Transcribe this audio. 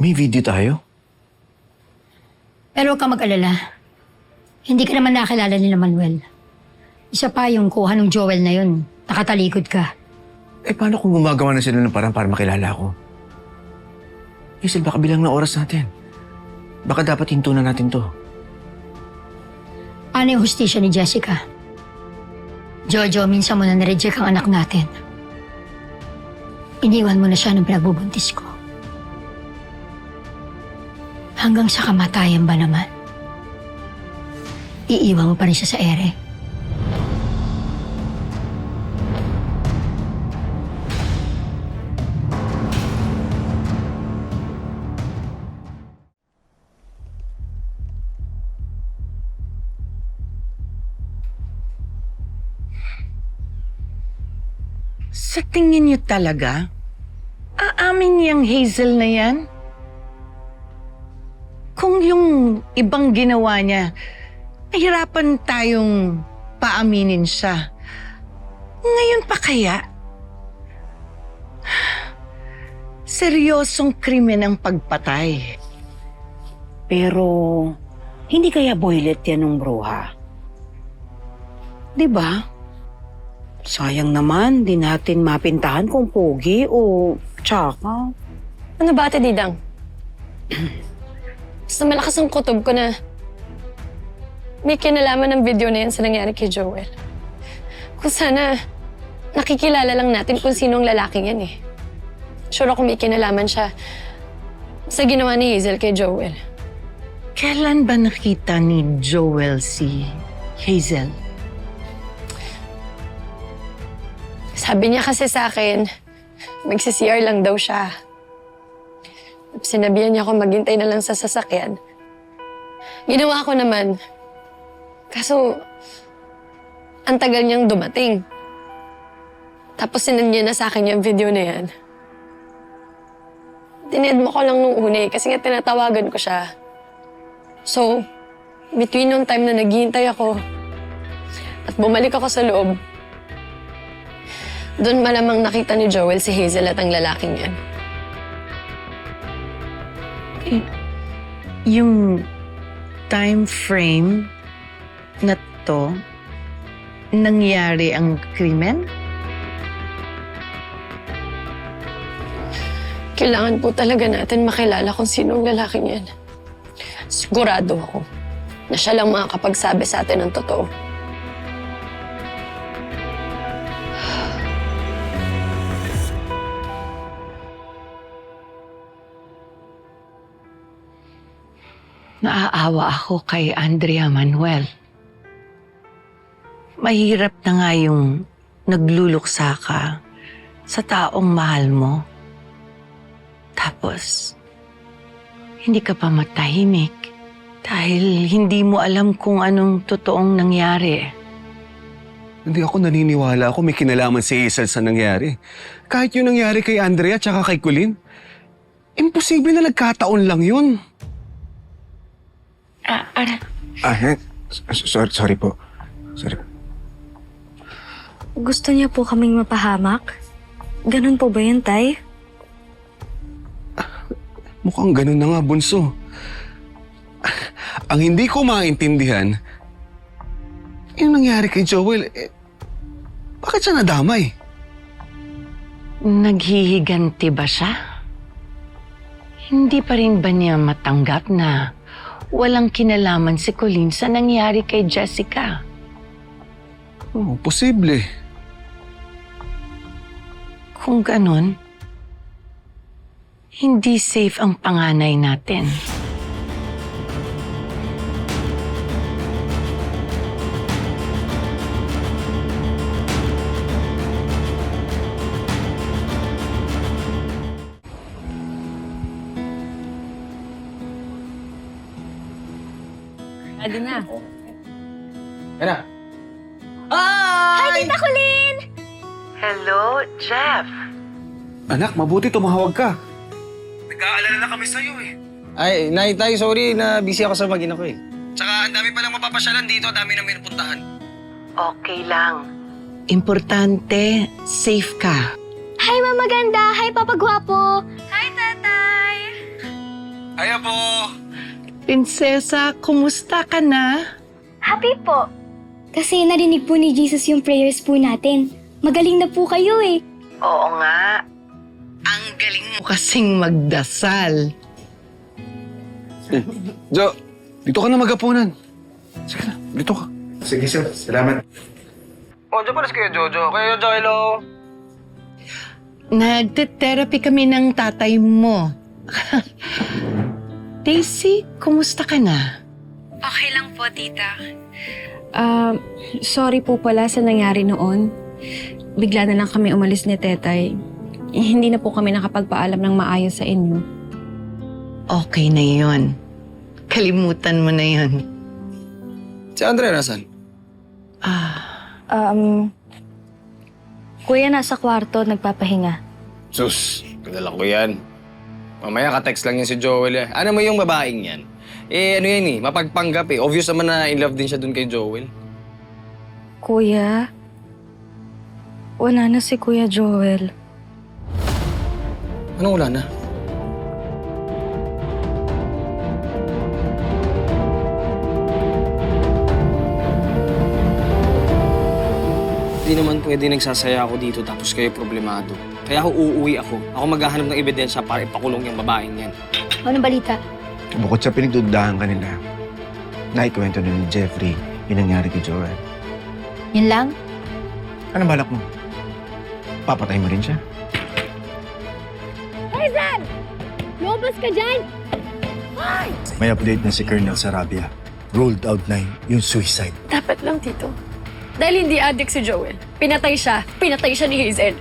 May video tayo? Pero huwag ka mag-alala. Hindi ka naman nakilala ni Manuel. Isa pa yung kuha ng Joel na yun. Nakatalikod ka. Eh, paano kung gumagawa na sila ng parang para makilala ako? Hazel, baka bilang na oras natin. Baka dapat hinto na natin to. Ano yung hustisya ni Jessica? Jojo, minsan mo na nireject ang anak natin. Iniwan mo na siya nung pinagbubuntis ko. Hanggang sa kamatayan ba naman? Iiwan mo pa rin siya sa ere. Sa tingin niyo talaga, aamin niyang Hazel na yan? Kung yung ibang ginawa niya, nahirapan tayong paaminin siya. Ngayon pa kaya? Seryosong krimen ang pagpatay. Pero, hindi kaya boylet yan ng bruha? Diba? Sayang naman, di natin mapintahan kung pogi o tsaka. Ano ba, Ate Didang? Basta malakas ang kutob ko na may kinalaman ng video na yan sa nangyari kay Joel. Kung sana nakikilala lang natin kung sino ang lalaking yan eh. Sure ako may kinalaman siya sa ginawa ni Hazel kay Joel. Kailan ba nakita ni Joel si Hazel? Sabi niya kasi sa akin, magsi-CR lang daw siya. Sinabihan niya ako maghintay na lang sa sasakyan. Ginawa ko naman. Kaso, ang tagal niyang dumating. Tapos sinend niya na sa akin yung video na yan. Tined mo ko lang nung una eh, kasi nga tinatawagan ko siya. So, between nung time na naghihintay ako at bumalik ako sa loob, doon malamang nakita ni Joel si Hazel at ang lalaking yan. Yung time frame na to, nangyari ang krimen? Kailangan po talaga natin makilala kung sino ang lalaking yan. Sigurado ako na siya lang makakapagsabi sa atin ng totoo. Naaawa ako kay Andrea Manuel. Mahirap na nga yung nagluluksa ka sa taong mahal mo. Tapos, hindi ka pa matahimik dahil hindi mo alam kung anong totoong nangyari. Hindi ako naniniwala ako may kinalaman si Hazel sa nangyari. Kahit yung nangyari kay Andrea tsaka kay Colleen, imposible na nagkataon lang yun. Sorry po. Sorry. Gusto niya po kaming mapahamak? Ganun po ba yun, Tay? Mukhang ganun na nga, Bunso. Ang hindi ko maintindihan, yung nangyari kay Joel, bakit siya nadamay? Naghihiganti ba siya? Hindi pa rin ba niya matanggap na walang kinalaman si Colleen sa nangyari kay Jessica? Oh, posible. Kung ganon, hindi safe ang panganay natin. Adi na. Yan na. Hi, Tita Colleen! Hello, Jeff. Anak, mabuti tumawag ka. Nag-aalala na kami sa'yo eh. Ay, Nay, Tay, sorry na busy ako sa mag-ina ko eh. Tsaka ang dami palang mapapasyalan dito, dami na may napuntahan. Okay lang. Importante, safe ka. Hi, Mama Ganda! Hi, Papa Gwapo! Hi, Tatay! Aya po! Prinsesa, kumusta ka na? Happy po. Kasi narinig po ni Jesus yung prayers po natin. Magaling na po kayo eh. Oo nga. Ang galing mo kasing magdasal. Jo, dito ka na magapunan. Sige na, dito ka. Sige, sir. Salamat. O, dyan pares kayo, Jojo. Kayo, Joelo. Nagte-therapy kami ng tatay mo. Daisy, kumusta ka na? Okay lang po, tita. Sorry po pala sa nangyari noon. Bigla na lang kami umalis ni Tetay. Hindi na po kami nakapagpaalam ng maayos sa inyo. Okay na yon. Kalimutan mo na yon. Si Andrea nasan? Kuya nasa kwarto, nagpapahinga. Sus, kadala ko yan. Mamaya ka-text lang yan si Joel eh. Ano mo yung babaeng yan? Eh, ano yan eh, mapagpanggap eh. Obvious naman na in love din siya dun kay Joel. Kuya, wala na si Kuya Joel. Anong wala na? Hindi naman pwede nagsasaya ako dito tapos kayo problemado. Kaya ako uuwi ako. Ako maghahanap ng ebidensya para ipakulong yung babaeng yan. Anong balita? Bukod sa pinagdudahan kanila, naikwento na ni Jeffrey yung nangyari kay Joel. Yun lang? Ano balak mo? Papatay mo rin siya? Lumabas ka dyan! May update na si Colonel Sarabia. Rolled out na yung suicide. Dapat lang, Tito. Dahil hindi addict si Joel. Pinatay siya ni Hazel.